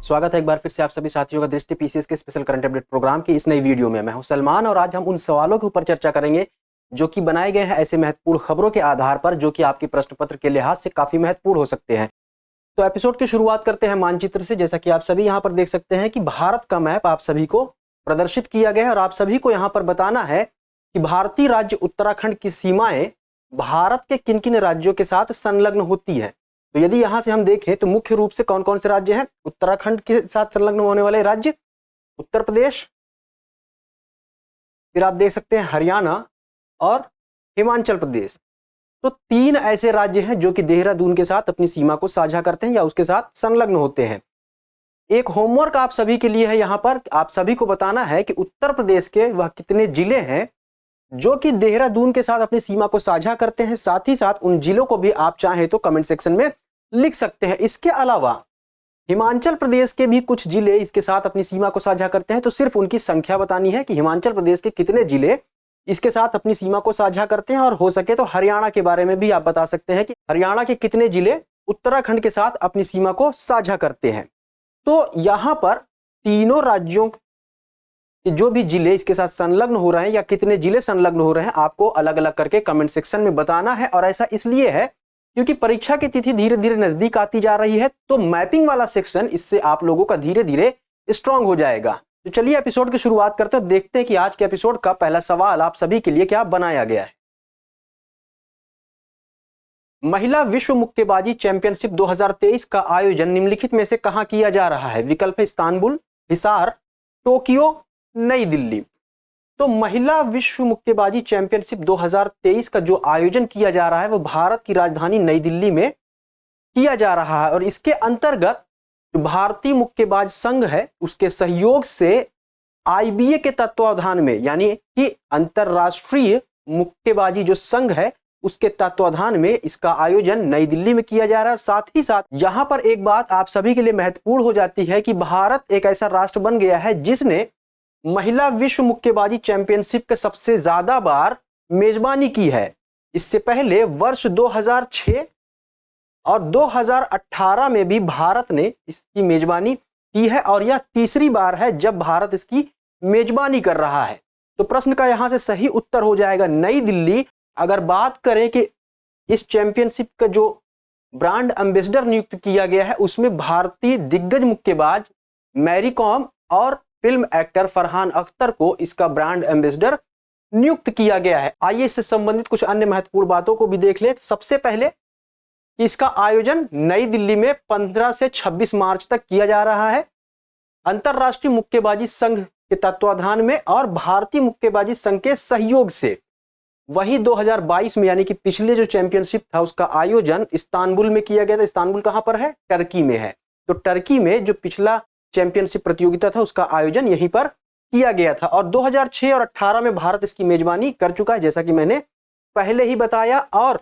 स्वागत है एक बार फिर से आप सभी साथियों का दृष्टि पीसीएस के स्पेशल करंट अपडेट प्रोग्राम की इस नई वीडियो में। मैं हूं सलमान और आज हम उन सवालों के ऊपर चर्चा करेंगे जो कि बनाए गए हैं ऐसे महत्वपूर्ण खबरों के आधार पर जो कि आपके प्रश्न पत्र के लिहाज से काफी महत्वपूर्ण हो सकते हैं। तो एपिसोड की शुरुआत करते हैं मानचित्र से। जैसा कि आप सभी यहाँ पर देख सकते हैं कि भारत का मैप आप सभी को प्रदर्शित किया गया है और आप सभी को यहाँ पर बताना है कि भारतीय राज्य उत्तराखंड की सीमाएं भारत के किन किन राज्यों के साथ संलग्न होती है। तो यदि यहां से हम देखें तो मुख्य रूप से कौन कौन से राज्य हैं उत्तराखंड के साथ संलग्न होने वाले राज्य? उत्तर प्रदेश, फिर आप देख सकते हैं हरियाणा और हिमाचल प्रदेश। तो तीन ऐसे राज्य हैं जो कि देहरादून के साथ अपनी सीमा को साझा करते हैं या उसके साथ संलग्न होते हैं। एक होमवर्क आप सभी के लिए है, यहां पर आप सभी को बताना है कि उत्तर प्रदेश के वह कितने जिले हैं जो कि देहरादून के साथ अपनी सीमा को साझा करते हैं। साथ ही साथ उन जिलों को भी आप चाहें तो कमेंट सेक्शन में लिख सकते हैं। इसके अलावा हिमाचल प्रदेश के भी कुछ जिले इसके साथ अपनी सीमा को साझा करते हैं, तो सिर्फ उनकी संख्या बतानी है कि हिमाचल प्रदेश के कितने जिले इसके साथ अपनी सीमा को साझा करते हैं। और हो सके तो हरियाणा के बारे में भी आप बता सकते हैं कि हरियाणा के कितने जिले उत्तराखंड के साथ अपनी सीमा को साझा करते हैं। तो यहां पर तीनों राज्यों कि जो भी जिले इसके साथ संलग्न हो रहे हैं या कितने जिले संलग्न हो रहे हैं आपको अलग अलग करके कमेंट सेक्शन में बताना है। और ऐसा इसलिए है क्योंकि परीक्षा की तिथि धीरे धीरे नजदीक आती जा रही है, तो मैपिंग वाला सेक्शन इससे आप लोगों का धीरे धीरे स्ट्रांग हो जाएगा। तो चलिए एपिसोड की शुरुआत करते हैं, देखते हैं कि आज के एपिसोड का पहला सवाल आप सभी के लिए क्या बनाया गया है। महिला विश्व मुक्केबाजी चैंपियनशिप 2023 का आयोजन निम्नलिखित में से कहां किया जा रहा है? विकल्प है इस्तांबुल, हिसार, टोक्यो, नई दिल्ली। तो महिला विश्व मुक्केबाजी चैंपियनशिप 2023 का जो आयोजन किया जा रहा है वो भारत की राजधानी नई दिल्ली में किया जा रहा है। और इसके अंतर्गत जो भारतीय मुक्केबाज संघ है उसके सहयोग से आईबीए के तत्वावधान में, यानी कि अंतरराष्ट्रीय मुक्केबाजी जो संघ है उसके तत्वावधान में इसका आयोजन नई दिल्ली में किया जा रहा है। साथ ही साथ यहां पर एक बात आप सभी के लिए महत्वपूर्ण हो जाती है कि भारत एक ऐसा राष्ट्र बन गया है जिसने महिला विश्व मुक्केबाजी चैंपियनशिप के सबसे ज्यादा बार मेजबानी की है। इससे पहले वर्ष 2006 और 2018 में भी भारत ने इसकी मेजबानी की है और यह तीसरी बार है जब भारत इसकी मेजबानी कर रहा है। तो प्रश्न का यहां से सही उत्तर हो जाएगा नई दिल्ली। अगर बात करें कि इस चैंपियनशिप का जो ब्रांड एम्बेसडर नियुक्त किया गया है उसमें भारतीय दिग्गज मुक्केबाज मैरी कॉम और फिल्म एक्टर फरहान अख्तर को इसका ब्रांड एम्बेसडर नियुक्त किया गया है। आइए इससे संबंधित कुछ अन्य महत्वपूर्ण बातों को भी देख लें। सबसे पहले इसका आयोजन नई दिल्ली में 15 से 26 मार्च तक किया जा रहा है अंतरराष्ट्रीय मुक्केबाजी संघ के तत्वावधान में और भारतीय मुक्केबाजी संघ के सहयोग से। वही 2022 में यानी कि पिछले जो चैंपियनशिप था उसका आयोजन इस्तांबुल में किया गया था। इस्तांबुल कहां पर है? टर्की में है। तो टर्की में जो पिछला चैंपियनशिप प्रतियोगिता था उसका आयोजन यहीं पर किया गया था। और 2006 और 18 में भारत इसकी मेजबानी कर चुका है जैसा कि मैंने पहले ही बताया। और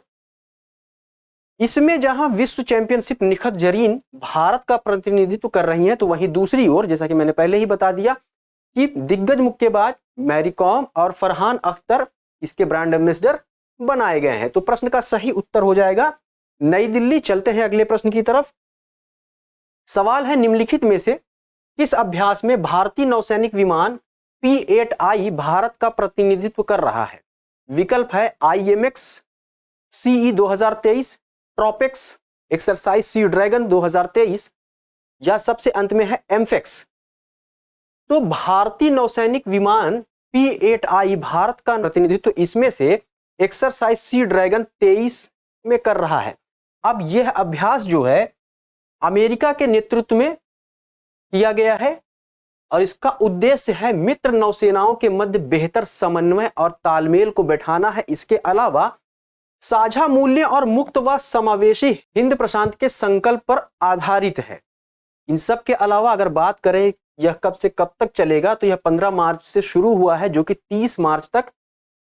इसमें जहां विश्व चैंपियनशिप निखत जरीन भारत का प्रतिनिधित्व कर रही हैं, तो वहीं दूसरी ओर जैसा कि मैंने पहले ही बता दिया कि दिग्गज मुक्केबाज मैरी कॉम और फरहान अख्तर इसके ब्रांड एम्बेसडर बनाए गए हैं। तो प्रश्न का सही उत्तर हो जाएगा नई दिल्ली। चलते हैं अगले प्रश्न की तरफ। सवाल है निम्नलिखित में से किस अभ्यास में भारतीय नौसैनिक विमान P-8I भारत का प्रतिनिधित्व कर रहा है? विकल्प है IMX CE 2023, tropics exercise sea dragon 2023 या सबसे अंत में है एम्फेक्स। तो भारतीय नौसैनिक विमान P-8I भारत का प्रतिनिधित्व इसमें से एक्सरसाइज सी ड्रैगन 23 में कर रहा है। अब यह अभ्यास जो है अमेरिका के नेतृत्व में किया गया है और इसका उद्देश्य है मित्र नौसेनाओं के मध्य बेहतर समन्वय और तालमेल को बैठाना है। इसके अलावा साझा मूल्य और मुक्त व समावेशी हिंद प्रशांत के संकल्प पर आधारित है। इन सब के अलावा अगर बात करें यह कब से कब तक चलेगा, तो यह 15 मार्च से शुरू हुआ है जो कि 30 मार्च तक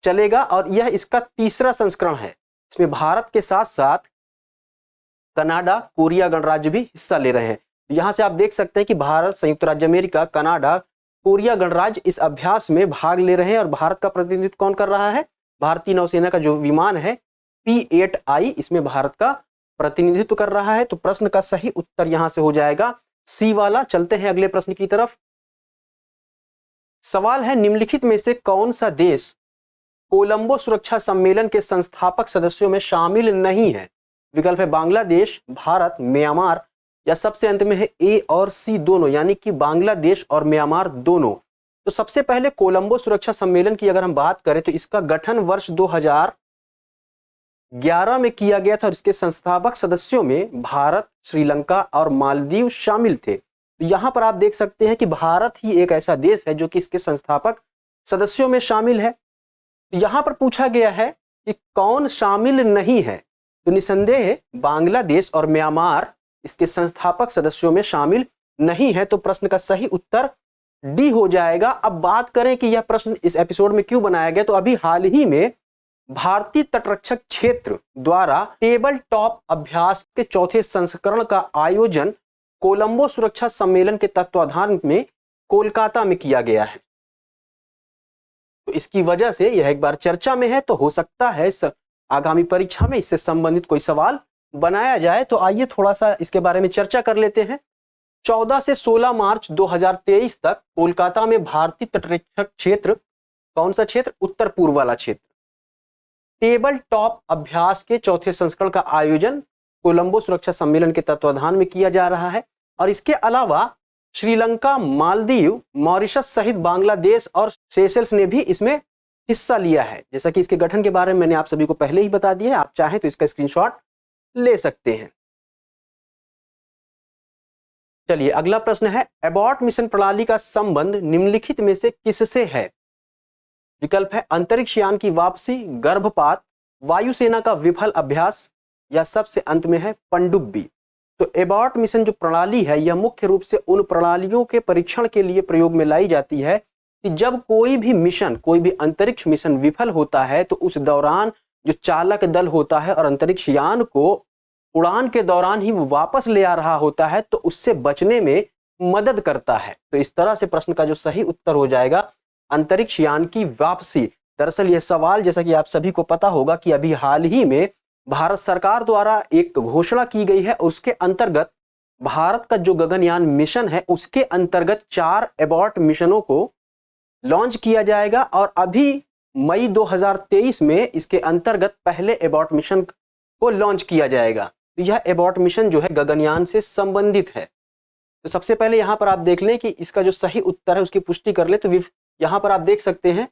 चलेगा और यह इसका तीसरा संस्करण है। इसमें भारत के साथ साथ कनाडा, कोरिया गणराज्य भी हिस्सा ले रहे हैं। यहां से आप देख सकते हैं कि भारत, संयुक्त राज्य अमेरिका, कनाडा, कोरिया गणराज्य इस अभ्यास में भाग ले रहे हैं। और भारत का प्रतिनिधित्व कौन कर रहा है? भारतीय नौसेना का जो विमान है P-8I इसमें भारत का प्रतिनिधित्व कर रहा है। तो प्रश्न का सही उत्तर यहां से हो जाएगा सी वाला। चलते हैं अगले प्रश्न की तरफ। सवाल है, निम्नलिखित में से कौन सा देश कोलंबो सुरक्षा सम्मेलन के संस्थापक सदस्यों में शामिल नहीं है? विकल्प है बांग्लादेश, भारत, म्यांमार, या सबसे अंत में है ए और सी दोनों, यानी कि बांग्लादेश और म्यांमार दोनों। तो सबसे पहले कोलंबो सुरक्षा सम्मेलन की अगर हम बात करें तो इसका गठन वर्ष 2011 में किया गया था और इसके संस्थापक सदस्यों में भारत, श्रीलंका और मालदीव शामिल थे। तो यहां पर आप देख सकते हैं कि भारत ही एक ऐसा देश है जो कि इसके संस्थापक सदस्यों में शामिल है। यहां पर पूछा गया है कि कौन शामिल नहीं है, तो निसंदेह बांग्लादेश और म्यांमार इसके संस्थापक सदस्यों में शामिल नहीं है। तो प्रश्न का सही उत्तर डी हो जाएगा। अब बात करें कि यह प्रश्न इस एपिसोड में क्यों बनाया गया, तो अभी हाल ही में भारतीय तटरक्षक क्षेत्र द्वारा टेबल टॉप अभ्यास के चौथे संस्करण का आयोजन कोलंबो सुरक्षा सम्मेलन के तत्वाधान में कोलकाता में किया गया है। तो इसकी वजह से यह एक बार चर्चा में है, तो हो सकता है आगामी परीक्षा में इससे संबंधित कोई सवाल बनाया जाए। तो आइए थोड़ा सा इसके बारे में चर्चा कर लेते हैं। 14 से 16 मार्च 2023 तक कोलकाता में भारतीय तटरक्षक क्षेत्र, कौन सा क्षेत्र? उत्तर पूर्व वाला क्षेत्र, टेबल टॉप अभ्यास के चौथे संस्करण का आयोजन कोलंबो सुरक्षा सम्मेलन के तत्वाधान में किया जा रहा है। और इसके अलावा श्रीलंका, मालदीव, मॉरिशस सहित बांग्लादेश और सेशल्स ने भी इसमें हिस्सा लिया है। जैसा कि इसके गठन के बारे में मैंने आप सभी को पहले ही बता दिया है, आप चाहें तो इसका स्क्रीनशॉट ले सकते हैं। चलिए अगला प्रश्न है, एबॉर्ट मिशन प्रणाली का संबंध निम्नलिखित में से किससे है? विकल्प है अंतरिक्ष यान की वापसी, गर्भपात, वायुसेना का विफल अभ्यास, या सबसे अंत में है पनडुब्बी। तो एबॉर्ट मिशन जो प्रणाली है यह मुख्य रूप से उन प्रणालियों के परीक्षण के लिए प्रयोग में लाई जाती है कि जब कोई भी मिशन, कोई भी अंतरिक्ष मिशन विफल होता है तो उस दौरान जो चालक दल होता है और अंतरिक्ष यान को उड़ान के दौरान ही वो वापस ले आ रहा होता है, तो उससे बचने में मदद करता है। तो इस तरह से प्रश्न का जो सही उत्तर हो जाएगा अंतरिक्ष यान की वापसी। दरअसल यह सवाल, जैसा कि आप सभी को पता होगा कि अभी हाल ही में भारत सरकार द्वारा एक घोषणा की गई है, उसके अंतर्गत भारत का जो गगनयान मिशन है उसके अंतर्गत 4 एबॉर्ट मिशनों को लॉन्च किया जाएगा और अभी मई 2023 में इसके अंतर्गत पहले एबॉर्ट मिशन को लॉन्च किया जाएगा। तो यह एबॉर्ट मिशन जो है गगनयान से संबंधित है। तो सबसे पहले यहां पर आप देख लें कि इसका जो सही उत्तर है उसकी पुष्टि कर ले। तो यहां पर आप देख सकते हैं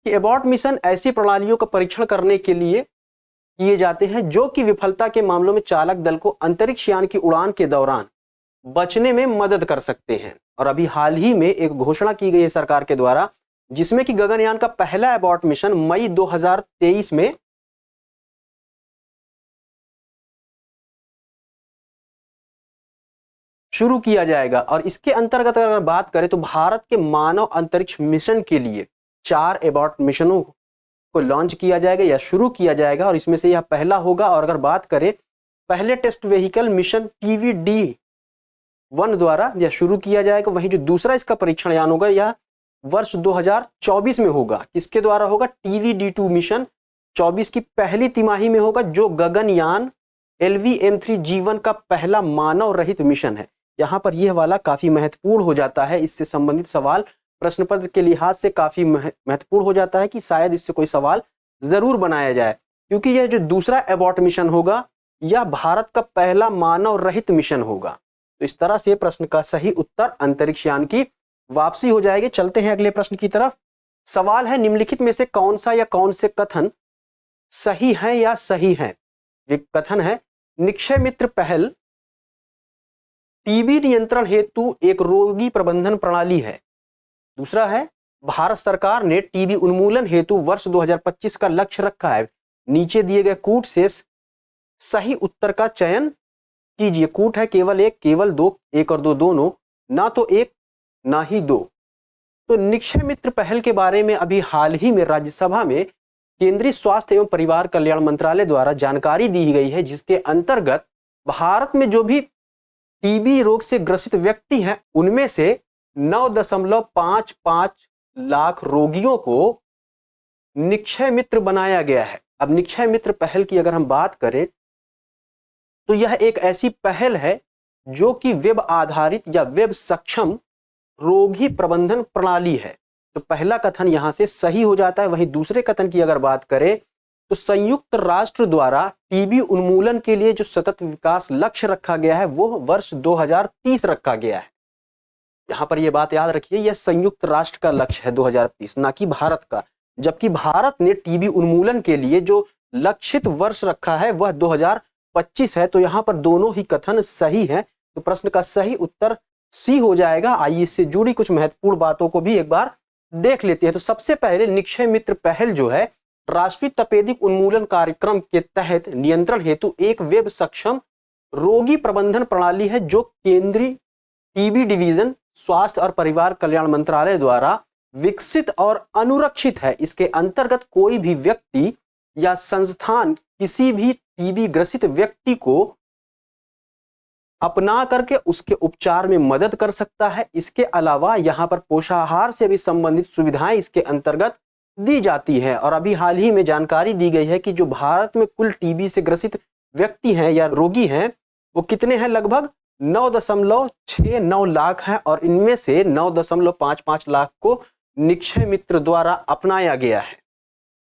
कि एबॉर्ट मिशन ऐसी प्रणालियों का परीक्षण करने के लिए किए जाते हैं जो कि विफलता के मामलों में चालक दल को अंतरिक्ष यान की उड़ान के दौरान बचने में मदद कर सकते हैं। और अभी हाल ही में एक घोषणा की गई है सरकार के द्वारा, जिसमें कि गगनयान का पहला एबॉर्ट मिशन मई 2023 में शुरू किया जाएगा। और इसके अंतर्गत अगर बात करें तो भारत के मानव अंतरिक्ष मिशन के लिए 4 एबॉर्ट मिशनों को लॉन्च किया जाएगा या शुरू किया जाएगा और इसमें से यह पहला होगा। और अगर बात करें पहले टेस्ट व्हीकल मिशन TVD-1 द्वारा यह शुरू किया जाएगा, वहीं जो दूसरा इसका परीक्षण यान होगा यह वर्ष 2024 में होगा। किसके द्वारा होगा? TVD-2 मिशन 24 की पहली तिमाही में होगा, जो गगनयान LVM-3G1 का पहला मानव रहित मिशन है। यहां पर यह वाला काफी महत्वपूर्ण हो जाता है, इससे संबंधित सवाल प्रश्न पत्र के लिहाज से काफी महत्वपूर्ण हो जाता है कि शायद इससे कोई सवाल जरूर बनाया जाए, क्योंकि यह जो दूसरा एबॉर्ट मिशन होगा यह भारत का पहला मानव रहित मिशन होगा। तो इस तरह से प्रश्न का सही उत्तर अंतरिक्ष यान की वापसी हो जाएगी। चलते हैं अगले प्रश्न की तरफ। सवाल है, निम्नलिखित में से कौन सा या कौन से कथन सही है या सही है? कथन है, निक्षय मित्र पहल टीबी नियंत्रण हेतु एक रोगी प्रबंधन प्रणाली है। दूसरा है, भारत सरकार ने टीबी उन्मूलन हेतु वर्ष 2025 का लक्ष्य रखा है। नीचे दिए गए कूट से सही उत्तर का चयन कीजिए। कूट है केवल एक, केवल दो, एक और दो दोनों, ना तो एक ना ही दो। तो निक्षय मित्र पहल के बारे में अभी हाल ही में राज्यसभा में केंद्रीय स्वास्थ्य एवं परिवार कल्याण मंत्रालय द्वारा जानकारी दी गई है, जिसके अंतर्गत भारत में जो भी टीबी रोग से ग्रसित व्यक्ति हैं उनमें से 9.55 लाख रोगियों को निक्षय मित्र बनाया गया है। अब निक्षय मित्र पहल की अगर हम बात करें तो यह एक ऐसी पहल है जो कि वेब आधारित या वेब सक्षम रोगी प्रबंधन प्रणाली है। तो पहला कथन यहां से सही हो जाता है। वहीं दूसरे कथन की अगर बात करें तो संयुक्त राष्ट्र द्वारा टीबी उन्मूलन के लिए जो सतत विकास लक्ष्य रखा गया है वो वर्ष 2030 रखा गया है। यहां पर यह बात याद रखिए, यह संयुक्त राष्ट्र का लक्ष्य है 2030, ना कि भारत का। जबकि भारत ने टीबी उन्मूलन के लिए जो लक्षित वर्ष रखा है वह 2025 है। तो यहां पर दोनों ही कथन सही है। तो प्रश्न का सही उत्तर सी हो जाएगा। आइए इससे जुड़ी कुछ महत्वपूर्ण बातों को भी एक बार देख लेते हैं। तो सबसे पहले निक्षय मित्र पहल जो है राष्ट्रीय तपेदिक उन्मूलन कार्यक्रम के तहत नियंत्रण हेतु एक वेब सक्षम रोगी प्रबंधन प्रणाली है जो केंद्रीय टीबी डिवीजन स्वास्थ्य और परिवार कल्याण मंत्रालय द्वारा विकसित और अनुरक्षित है। इसके अंतर्गत कोई भी व्यक्ति या संस्थान किसी भी टीबी ग्रसित व्यक्ति को अपना करके उसके उपचार में मदद कर सकता है। इसके अलावा यहाँ पर पोषाहार से भी संबंधित सुविधाएं इसके अंतर्गत दी जाती है। और अभी हाल ही में जानकारी दी गई है कि जो भारत में कुल टीबी से ग्रसित व्यक्ति हैं या रोगी हैं वो कितने हैं, लगभग 9.69 लाख हैं। और इनमें से 9.55 लाख को निक्षय मित्र द्वारा अपनाया गया है।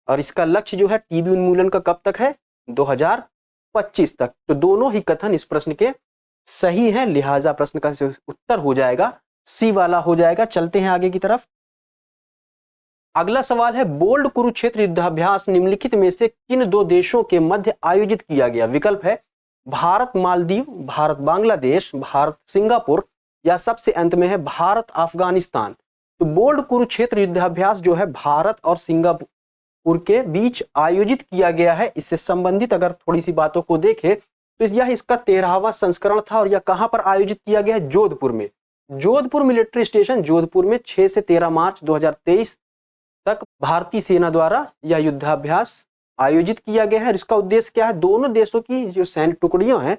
और इसका लक्ष्य जो है टीबी उन्मूलन का कब तक है, 2025 तक। तो दोनों ही कथन इस प्रश्न के सही हैं, लिहाजा प्रश्न का उत्तर हो जाएगा सी वाला हो जाएगा। चलते हैं आगे की तरफ। अगला सवाल है बोल्ड कुरुक्षेत्र युद्धाभ्यास निम्नलिखित में से किन दो देशों के मध्य आयोजित किया गया। विकल्प है भारत मालदीव, भारत बांग्लादेश, भारत सिंगापुर या सबसे अंत में है भारत अफगानिस्तान। तो बोल्ड कुरुक्षेत्र युद्धाभ्यास जो है भारत और सिंगापुर के बीच आयोजित किया गया है। इससे संबंधित अगर थोड़ी सी बातों को देखें तो यह इसका 13वां संस्करण था। और यह कहां पर आयोजित किया गया है, जोधपुर में। जोधपुर मिलिट्री स्टेशन जोधपुर में 6 से 13 मार्च 2023 तक भारतीय सेना द्वारा यह युद्धाभ्यास आयोजित किया गया है। इसका उद्देश्य क्या है, दोनों देशों की जो सैन्य टुकड़ियां हैं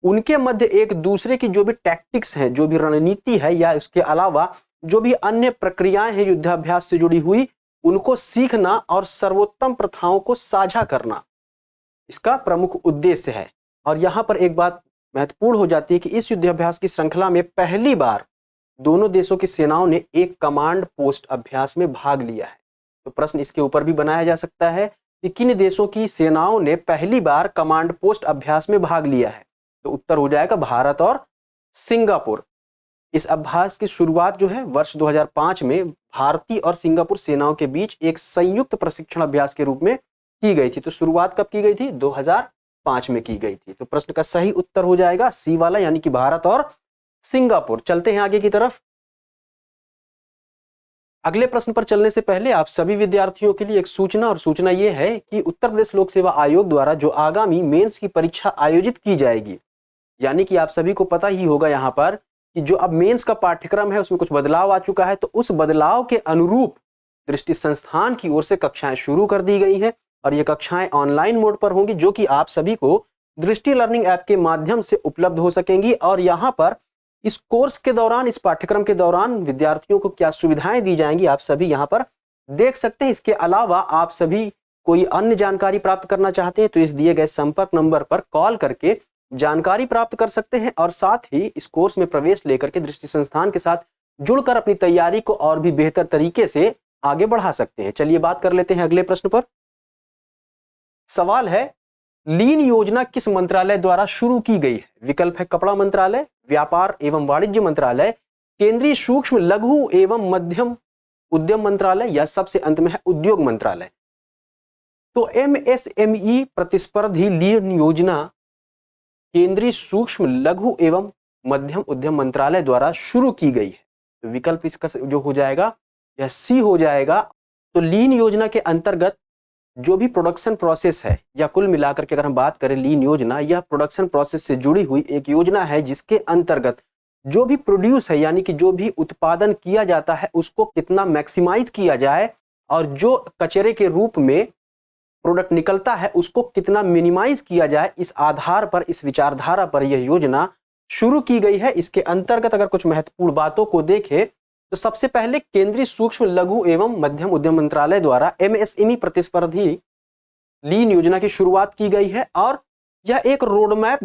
उनके मध्य एक दूसरे की जो भी टैक्टिक्स हैं, जो भी रणनीति है या उसके अलावा जो भी अन्य प्रक्रियाएं हैं युद्धाभ्यास से जुड़ी हुई, उनको सीखना और सर्वोत्तम प्रथाओं को साझा करना इसका प्रमुख उद्देश्य है। और यहां पर एक बात महत्वपूर्ण हो जाती है कि इस युद्धाभ्यास की श्रृंखला में पहली बार दोनों देशों की सेनाओं ने एक कमांड पोस्ट अभ्यास में भाग लिया है। तो प्रश्न इसके ऊपर भी बनाया जा सकता है कि किन देशों की सेनाओं ने पहली बार कमांड पोस्ट अभ्यास में भाग लिया है। तो उत्तर हो जाएगा भारत और सिंगापुर। इस अभ्यास की शुरुआत जो है वर्ष 2005 में भारतीय और सिंगापुर सेनाओं के बीच एक संयुक्त प्रशिक्षण अभ्यास के रूप में की गई थी। तो शुरुआत कब की गई थी, 2005 में की गई थी। तो प्रश्न का सही उत्तर हो जाएगा सी वाला, यानी कि भारत और सिंगापुर। चलते हैं आगे की तरफ। अगले प्रश्न पर चलने से पहले आप सभी विद्यार्थियों के लिए एक सूचना, और सूचना यह है कि उत्तर प्रदेश लोक सेवा आयोग द्वारा जो आगामी मेंस की परीक्षा आयोजित की जाएगी, यानी कि आप सभी को पता ही होगा यहाँ पर कि जो अब मेंस का पाठ्यक्रम है उसमें कुछ बदलाव आ चुका है। तो उस बदलाव के अनुरूप दृष्टि संस्थान की ओर से कक्षाएं शुरू कर दी गई हैं। और ये कक्षाएं ऑनलाइन मोड पर होंगी, जो कि आप सभी को दृष्टि लर्निंग ऐप के माध्यम से उपलब्ध हो सकेंगी। और यहाँ पर इस कोर्स के दौरान, इस पाठ्यक्रम के दौरान विद्यार्थियों को क्या सुविधाएं दी जाएंगी आप सभी यहाँ पर देख सकते हैं। इसके अलावा आप सभी कोई अन्य जानकारी प्राप्त करना चाहते हैं तो इस दिए गए संपर्क नंबर पर कॉल करके जानकारी प्राप्त कर सकते हैं। और साथ ही इस कोर्स में प्रवेश लेकर के दृष्टि संस्थान के साथ जुड़कर अपनी तैयारी को और भी बेहतर तरीके से आगे बढ़ा सकते हैं। चलिए बात कर लेते हैं अगले प्रश्न पर। सवाल है लीन योजना किस मंत्रालय द्वारा शुरू की गई है। विकल्प है कपड़ा मंत्रालय, व्यापार एवं वाणिज्य मंत्रालय, केंद्रीय सूक्ष्म लघु एवं मध्यम उद्यम मंत्रालय या सबसे अंत में है उद्योग मंत्रालय। तो एमएसएमई प्रतिस्पर्धी लीन योजना केंद्रीय सूक्ष्म लघु एवं मध्यम उद्यम मंत्रालय द्वारा शुरू की गई है। तो विकल्प इसका जो हो जाएगा यह सी हो जाएगा। तो लीन योजना के अंतर्गत जो भी प्रोडक्शन प्रोसेस है, या कुल मिलाकर के अगर हम बात करें लीन योजना, यह प्रोडक्शन प्रोसेस से जुड़ी हुई एक योजना है जिसके अंतर्गत जो भी प्रोड्यूस है, यानी कि जो भी उत्पादन किया जाता है उसको कितना मैक्सिमाइज किया जाए, और जो कचरे के रूप में प्रोडक्ट निकलता है उसको कितना मिनिमाइज किया जाए, इस आधार पर, इस विचारधारा पर यह योजना शुरू की गई है। इसके अंतर्गत अगर कुछ महत्वपूर्ण बातों को देखें तो सबसे पहले केंद्रीय सूक्ष्म लघु एवं मध्यम उद्यम मंत्रालय द्वारा एमएसएमई प्रतिस्पर्धी लीन योजना की शुरुआत की गई है। और यह एक रोड मैप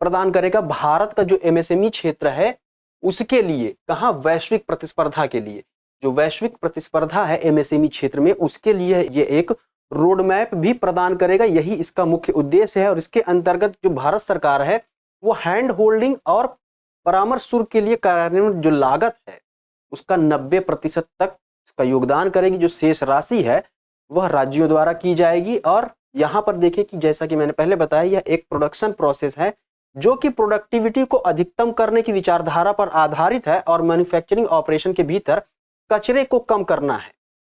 प्रदान करेगा भारत का जो एमएसएमई क्षेत्र है उसके लिए, कहाँ, वैश्विक प्रतिस्पर्धा के लिए। जो वैश्विक प्रतिस्पर्धा है एमएसएमई क्षेत्र में, उसके लिए ये एक रोड मैप भी प्रदान करेगा। यही इसका मुख्य उद्देश्य है। और इसके अंतर्गत जो भारत सरकार है वो हैंड होल्डिंग और परामर्श शुल्क के लिए कार्यान्वयन जो लागत है उसका 90% तक इसका योगदान करेगी। जो शेष राशि है वह राज्यों द्वारा की जाएगी। और यहाँ पर देखिए कि जैसा कि मैंने पहले बताया, यह एक प्रोडक्शन प्रोसेस है जो कि प्रोडक्टिविटी को अधिकतम करने की विचारधारा पर आधारित है और मैन्युफैक्चरिंग ऑपरेशन के भीतर कचरे को कम करना है।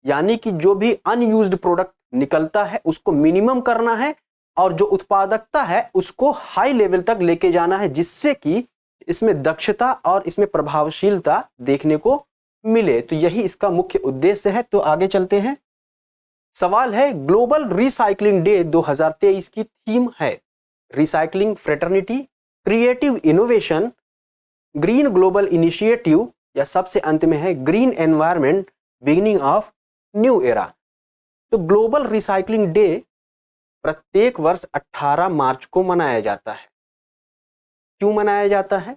यानी कि जो भी अनयूज्ड प्रोडक्ट निकलता है उसको मिनिमम करना है और जो उत्पादकता है उसको हाई लेवल तक लेके जाना है, जिससे कि इसमें दक्षता और इसमें प्रभावशीलता देखने को मिले। तो यही इसका मुख्य उद्देश्य है। तो आगे चलते हैं। सवाल है, ग्लोबल रिसाइकलिंग डे 2023 की थीम है recycling fraternity, creative innovation, green global initiative, या सबसे अंत में है green environment beginning of new era. तो ग्लोबल रिसाइकलिंग डे प्रत्येक वर्ष 18 मार्च को मनाया जाता है। क्यों मनाया जाता है?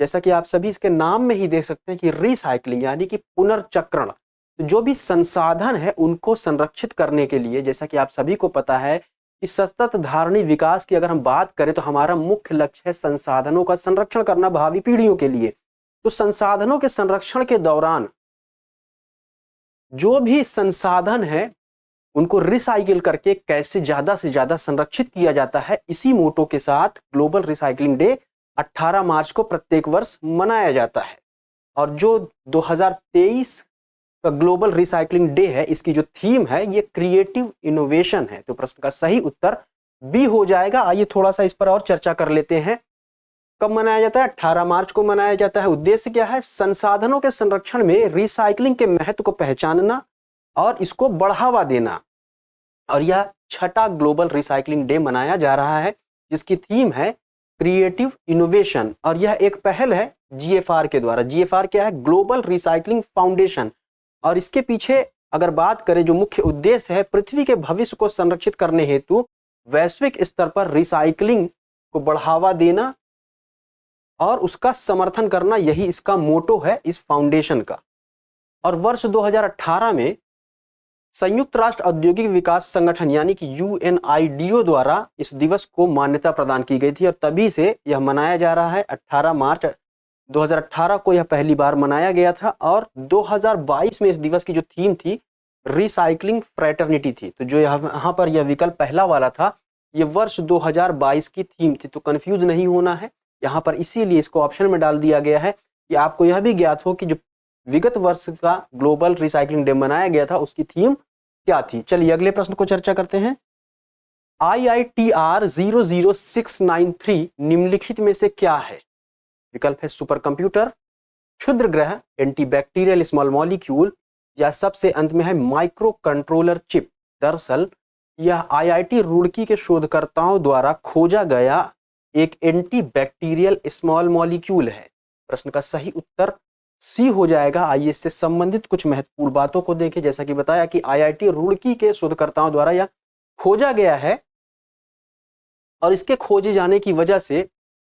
जैसा कि आप सभी इसके नाम में ही देख सकते हैं कि रिसाइकलिंग यानी कि पुनर्चक्रण। तो जो भी संसाधन है उनको संरक्षित करने के लिए, जैसा कि आप सभी को पता है कि सतत धारणी विकास की अगर हम बात करें तो हमारा मुख्य लक्ष्य है संसाधनों का संरक्षण करना भावी पीढ़ियों के लिए। तो संसाधनों के संरक्षण के दौरान जो भी संसाधन है उनको रिसाइकिल करके कैसे ज्यादा से ज्यादा संरक्षित किया जाता है, इसी मोटो के साथ ग्लोबल रिसाइकलिंग डे 18 मार्च को प्रत्येक वर्ष मनाया जाता है। और जो 2023 का ग्लोबल रिसाइकलिंग डे है, इसकी जो थीम है ये क्रिएटिव इनोवेशन है। तो प्रश्न का सही उत्तर बी हो जाएगा। आइए थोड़ा सा इस पर और चर्चा कर लेते हैं। कब मनाया जाता है? 18 मार्च को मनाया जाता है। उद्देश्य क्या है? संसाधनों के संरक्षण में रिसाइकलिंग के महत्व को पहचानना और इसको बढ़ावा देना। और यह छठा ग्लोबल रिसाइकलिंग डे मनाया जा रहा है जिसकी थीम है क्रिएटिव इनोवेशन। और यह एक पहल है जीएफआर के द्वारा। जीएफआर क्या है? Global recycling foundation. और इसके पीछे अगर बात करें जो मुख्य उद्देश्य है, पृथ्वी के भविष्य को संरक्षित करने हेतु वैश्विक स्तर पर रिसाइकलिंग को बढ़ावा देना और उसका समर्थन करना, यही इसका मोटो है इस फाउंडेशन का। और वर्ष 2018 में संयुक्त राष्ट्र औद्योगिक विकास संगठन यानी कि यूएनआईडीओ द्वारा इस दिवस को मान्यता प्रदान की गई थी और तभी से यह मनाया जा रहा है। 18 मार्च 2018 को यह पहली बार मनाया गया था। और 2022 में इस दिवस की जो थीम थी रिसाइकलिंग फ्रेटर्निटी थी। तो जो यहाँ पर यह विकल्प पहला वाला था ये वर्ष 2022 की थीम थी। तो कंफ्यूज नहीं होना है यहाँ पर, इसीलिए इसको ऑप्शन में डाल दिया गया है कि आपको यह भी ज्ञात हो कि जो विगत वर्ष का ग्लोबल रिसाइकलिंग डे मनाया गया था उसकी थीम क्या थी। चलिए अगले प्रश्न को चर्चा करते हैं। IITR 00693 निम्नलिखित में से क्या है? विकल्प है सुपर कंप्यूटर, क्षुद्र ग्रह, एंटीबैक्टीरियल स्मॉल मॉलिक्यूल, या सबसे अंत में है माइक्रो कंट्रोलर चिप। दरअसल यह IIT रुड़की के शोधकर्ताओं द्वारा खोजा गया एक एंटीबैक्टीरियल स्मॉल मॉलिक्यूल है। प्रश्न का सही उत्तर सी हो जाएगा। आइए इससे संबंधित कुछ महत्वपूर्ण बातों को देखें। जैसा कि बताया कि IIT रुड़की के शोधकर्ताओं द्वारा यह खोजा गया है और इसके खोजे जाने की वजह से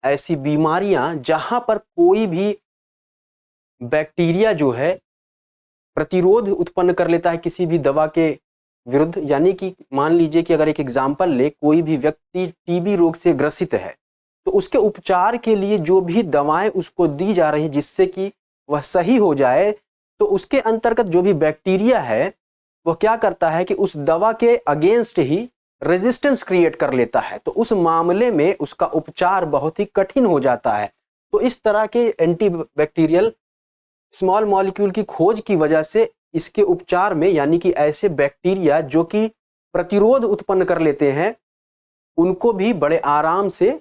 ऐसी बीमारियां जहां पर कोई भी बैक्टीरिया जो है प्रतिरोध उत्पन्न कर लेता है किसी भी दवा के विरुद्ध, यानी कि मान लीजिए कि अगर एक एग्जाम्पल ले, कोई भी व्यक्ति टीबी रोग से ग्रसित है तो उसके उपचार के लिए जो भी दवाएं उसको दी जा रही हैं जिससे कि वह सही हो जाए, तो उसके अंतर्गत जो भी बैक्टीरिया है वह क्या करता है कि उस दवा के अगेंस्ट ही रेजिस्टेंस क्रिएट कर लेता है। तो उस मामले में उसका उपचार बहुत ही कठिन हो जाता है। तो इस तरह के एंटीबैक्टीरियल स्मॉल मॉलिक्यूल की खोज की वजह से इसके उपचार में, यानी कि ऐसे बैक्टीरिया जो कि प्रतिरोध उत्पन्न कर लेते हैं उनको भी बड़े आराम से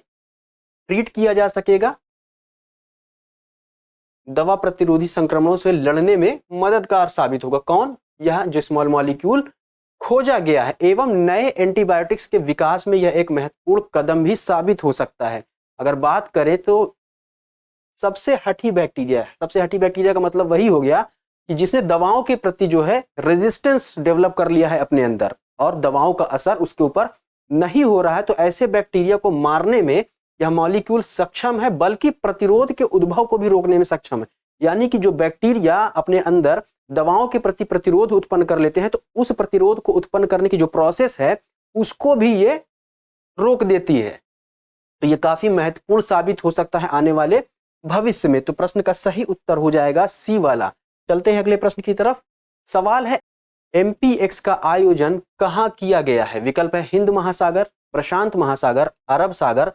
ट्रीट किया जा सकेगा, दवा प्रतिरोधी संक्रमणों से लड़ने में मददगार साबित होगा। कौन? यह जो स्मॉल मॉलिक्यूल खोजा गया है। एवं नए एंटीबायोटिक्स के विकास में यह एक महत्वपूर्ण कदम भी साबित हो सकता है। अगर बात करें तो सबसे हठी बैक्टीरिया का मतलब वही हो गया कि जिसने दवाओं के प्रति जो है रेजिस्टेंस डेवलप कर लिया है अपने अंदर और दवाओं का असर उसके ऊपर नहीं हो रहा है। तो ऐसे बैक्टीरिया को मारने में यह मॉलिक्यूल सक्षम है बल्कि प्रतिरोध के उद्भव को भी रोकने में सक्षम है। यानी कि जो बैक्टीरिया अपने अंदर दवाओं के प्रति प्रतिरोध उत्पन्न कर लेते हैं तो उस प्रतिरोध को उत्पन्न करने की जो प्रोसेस है उसको भी ये रोक देती है। तो ये काफी महत्वपूर्ण साबित हो सकता है आने वाले भविष्य में। तो प्रश्न का सही उत्तर हो जाएगा सी वाला। चलते हैं अगले प्रश्न की तरफ। सवाल है MPX का आयोजन कहां किया गया है? विकल्प है हिंद महासागर, प्रशांत महासागर, अरब सागर,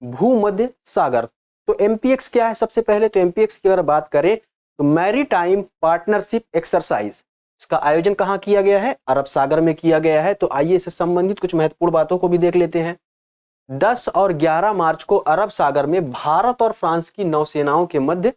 भूमध्य सागर। तो MPX क्या है? सबसे पहले तो MPX की अगर बात करें तो मैरीटाइम पार्टनरशिप एक्सरसाइज, इसका आयोजन कहां किया गया है? अरब सागर में किया गया है। तो आइए इससे संबंधित कुछ महत्वपूर्ण बातों को भी देख लेते हैं। 10 और 11 मार्च को अरब सागर में भारत और फ्रांस की नौसेनाओं के मध्य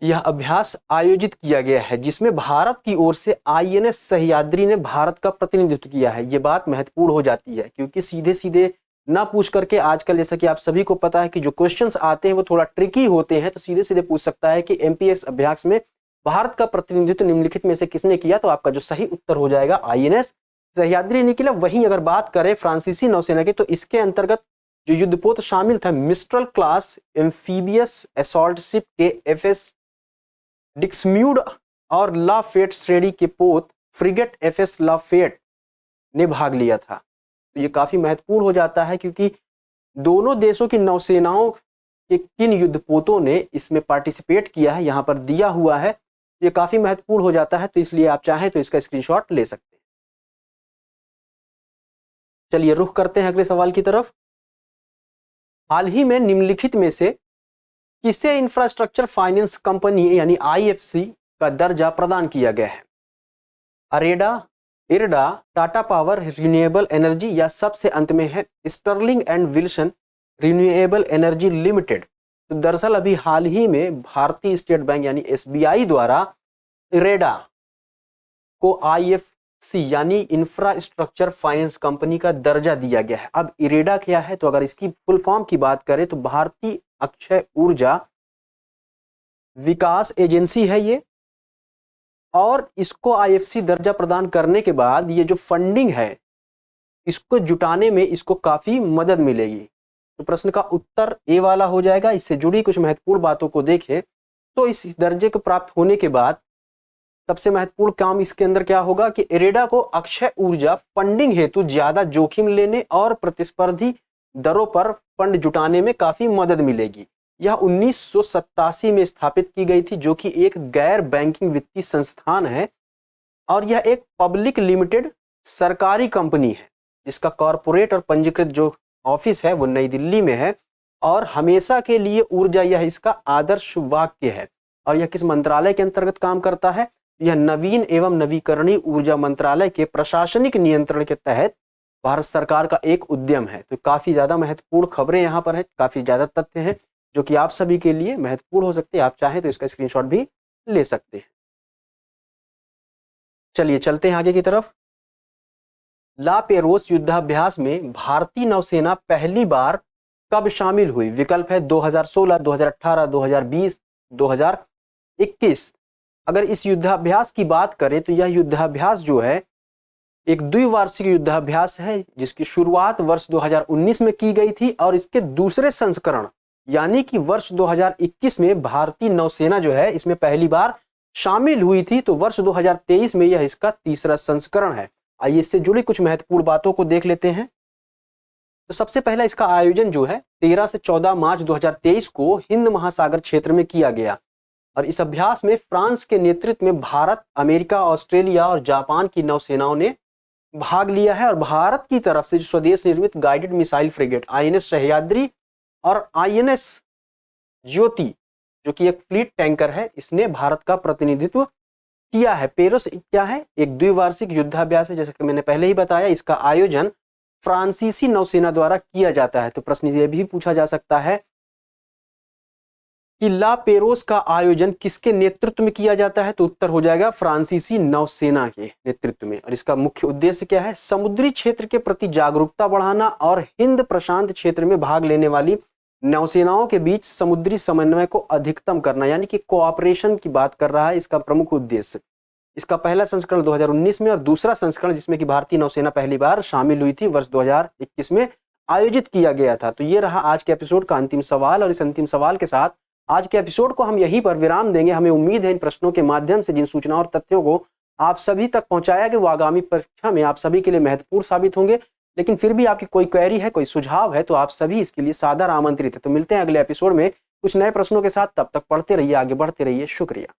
यह अभ्यास आयोजित किया गया है, जिसमें भारत की ओर से INS सह्याद्री ने भारत का प्रतिनिधित्व किया है। यह बात महत्वपूर्ण हो जाती है क्योंकि सीधे सीधे ना पूछ करके आजकल जैसा कि आप सभी को पता है कि जो क्वेश्चंस आते हैं वो थोड़ा ट्रिकी होते हैं, तो सीधे सीधे पूछ सकता है कि MPX अभ्यास में भारत का प्रतिनिधित्व निम्नलिखित में से किसने किया? तो आपका जो सही उत्तर हो जाएगा INS सह्याद्री ने किया। वहीं अगर बात करें फ्रांसीसी नौसेना की तो इसके अंतर्गत जो युद्धपोत शामिल था mistral class amphibious assault ship के FS डिक्सम्यूड और लाफेट श्रेणी के पोत फ्रिगेट FS लाफेट ने भाग लिया था। तो ये काफी महत्वपूर्ण हो जाता है क्योंकि दोनों देशों की नौसेनाओं के किन युद्धपोतों ने इसमें पार्टिसिपेट किया है यहां पर दिया हुआ है। ये काफी महत्वपूर्ण हो जाता है, तो इसलिए आप चाहें तो इसका स्क्रीनशॉट ले सकते हैं। चलिए रुख करते हैं अगले सवाल की तरफ। हाल ही में निम्नलिखित में से किसे इंफ्रास्ट्रक्चर फाइनेंस कंपनी यानी IFC का दर्जा प्रदान किया गया है? IREDA, IRDA, Tata power renewable energy या सबसे अंत में है Sterling and Wilson renewable energy limited. तो दरअसल अभी हाल ही में भारतीय स्टेट बैंक यानी SBI द्वारा इरेडा को IFC यानी इंफ्रास्ट्रक्चर फाइनेंस कंपनी का दर्जा दिया गया है। अब इरेडा क्या है? तो अगर इसकी फुल फॉर्म की बात करें तो भारतीय अक्षय ऊर्जा विकास एजेंसी है ये, और इसको IFC दर्जा प्रदान करने के बाद ये जो फंडिंग है इसको जुटाने में इसको काफी मदद मिलेगी। तो प्रश्न का उत्तर ए वाला हो जाएगा। इससे जुड़ी कुछ महत्वपूर्ण बातों को देखें तो इस दर्जे को प्राप्त होने के बाद सबसे महत्वपूर्ण काम इसके अंदर क्या होगा कि इरेडा को अक्षय ऊर्जा फंडिंग हेतु ज्यादा जोखिम लेने और प्रतिस्पर्धी दरों पर फंड जुटाने में काफी मदद मिलेगी। यह 1987 में स्थापित की गई थी, जो कि एक गैर बैंकिंग वित्तीय संस्थान है और यह एक पब्लिक लिमिटेड सरकारी कंपनी है जिसका कॉरपोरेट और पंजीकृत जो ऑफिस है वो नई दिल्ली में है और हमेशा के लिए ऊर्जा यह इसका आदर्श वाक्य है। और यह किस मंत्रालय के अंतर्गत काम करता है? यह नवीन एवं नवीकरणीय ऊर्जा मंत्रालय के प्रशासनिक नियंत्रण के तहत भारत सरकार का एक उद्यम है। तो काफी ज्यादा महत्वपूर्ण खबरें यहाँ पर है, काफी ज्यादा तथ्य हैं जो कि आप सभी के लिए महत्वपूर्ण हो सकते हैं। आप चाहें तो इसका स्क्रीनशॉट भी ले सकते हैं। चलिए चलते हैं आगे की तरफ। ला पेरोस युद्धाभ्यास में भारतीय नौसेना पहली बार कब शामिल हुई? विकल्प है 2016, 2018, 2020, 2021। अगर इस युद्धाभ्यास की बात करें तो यह युद्धाभ्यास जो है एक द्विवार्षिक युद्धाभ्यास है जिसकी शुरुआत वर्ष 2019 में की गई थी और इसके दूसरे संस्करण यानी कि वर्ष 2021 में भारतीय नौसेना जो है इसमें पहली बार शामिल हुई थी। तो वर्ष 2023 में यह इसका तीसरा संस्करण है। आइए इससे जुड़ी कुछ महत्वपूर्ण बातों को देख लेते हैं। तो सबसे पहला इसका आयोजन जो है 13 से 14 मार्च 2023 को हिंद महासागर क्षेत्र में किया गया और इस अभ्यास में फ्रांस के नेतृत्व में भारत, अमेरिका, ऑस्ट्रेलिया और जापान की नौसेनाओं ने भाग लिया है। और भारत की तरफ से जो स्वदेश निर्मित guided missile frigate INS Sahyadri और INS ज्योति जो कि एक फ्लीट टैंकर है, इसने भारत का प्रतिनिधित्व किया है। पेरोस क्या है? एक द्विवार्षिक युद्धाभ्यास है, जैसा कि मैंने पहले ही बताया। इसका आयोजन फ्रांसीसी नौसेना द्वारा किया जाता है। तो प्रश्न ये भी पूछा जा सकता है कि ला पेरोस का आयोजन किसके नेतृत्व में किया जाता है? तो उत्तर हो जाएगा फ्रांसीसी नौसेना के नेतृत्व में। और इसका मुख्य उद्देश्य क्या है? समुद्री क्षेत्र के प्रति जागरूकता बढ़ाना और हिंद प्रशांत क्षेत्र में भाग लेने वाली नौसेनाओं के बीच समुद्री समन्वय को अधिकतम करना, यानी कि कोऑपरेशन की बात कर रहा है इसका प्रमुख उद्देश्य। इसका पहला संस्करण 2019 में और दूसरा संस्करण जिसमें कि भारतीय नौसेना पहली बार शामिल हुई थी वर्ष 2021 में आयोजित किया गया था। तो ये रहा आज के एपिसोड का अंतिम सवाल और इस अंतिम सवाल के साथ आज के एपिसोड को हम यहीं पर विराम देंगे। हमें उम्मीद है इन प्रश्नों के माध्यम से जिन सूचनाओं और तथ्यों को आप सभी तक पहुंचाया गया वो आगामी परीक्षा में आप सभी के लिए महत्वपूर्ण साबित होंगे। लेकिन फिर भी आपकी कोई क्वेरी है, कोई सुझाव है तो आप सभी इसके लिए सादर आमंत्रित है। तो मिलते हैं अगले एपिसोड में कुछ नए प्रश्नों के साथ। तब तक पढ़ते रहिए, आगे बढ़ते रहिए। शुक्रिया।